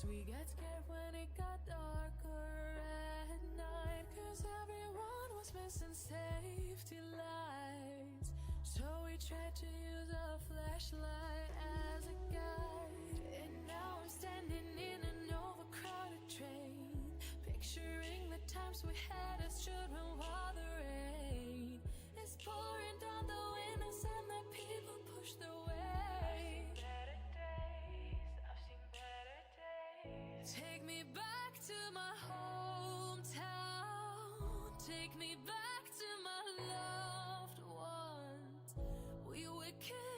Guess we get scared when it got darker at night, 'cause everyone was missing safety lights. So we tried to use a flashlight as a guide. And now I'm standing in an overcrowded train, picturing the times we had as children while the rain is pouring down the windows and the people push their way. I've seen better days. Take me back to my hometown. Take me back to my loved ones. We were kids.